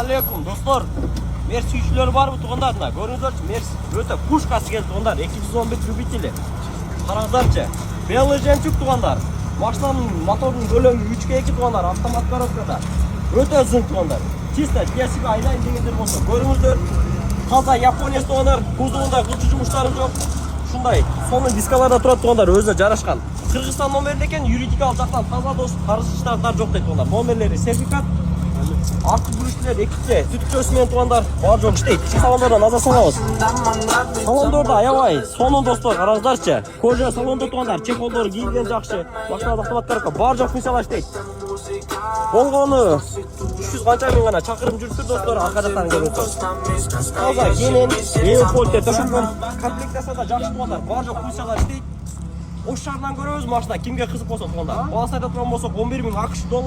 алейкум достор. Мерс сүйүүчүлөр барбы туугандарына? Көрүңүзөрчү, Мерс өтө пушкасы келди туугандар. 211 двигатели. Караңыздарчы. Белый жемчуг туугандар. Машинанын моторунун бөлүгү 3/2 туугандар, автомат коробкада. Өтө ызың туугандар. Чисто пьесига айнайын дегендер болсо көрүңүздөр. Таза Япония туугандар. Кузовунда кылчу жумуштары жок. Ушундай сонун дискаларда турат туугандар, өзүнө жарашкан. Кыргызстан номеринде экен, юридикалык жактан таза дос, карызы штаттар жок дейт туугандар. Номерлери сертификат. Артқы бүрүштүлөр экиче түтүкчөсү менен туугандар бар жок иштейт. Ички салондордон назар салабыз. Салондордо аябай сонун достор, караңыздарчы. Кожа салондо туугандар, чехолдор кийилген жакшы. Машинада автомат коробка бар жок функциялар иштейт. Болгону 300 канча миң гана чакырым жүрүптүр достор, арка жактан көрүңүздөр. Таза кенен, эвполтер төшөлгөн, комплектацияда жакшы туугандар, бар жок функциялар иштейт. Ош шаарынан көрөбүз машина, кимге кызык болсо туугандар. Баасы айта турган болсок 11 000 AQSh доллар.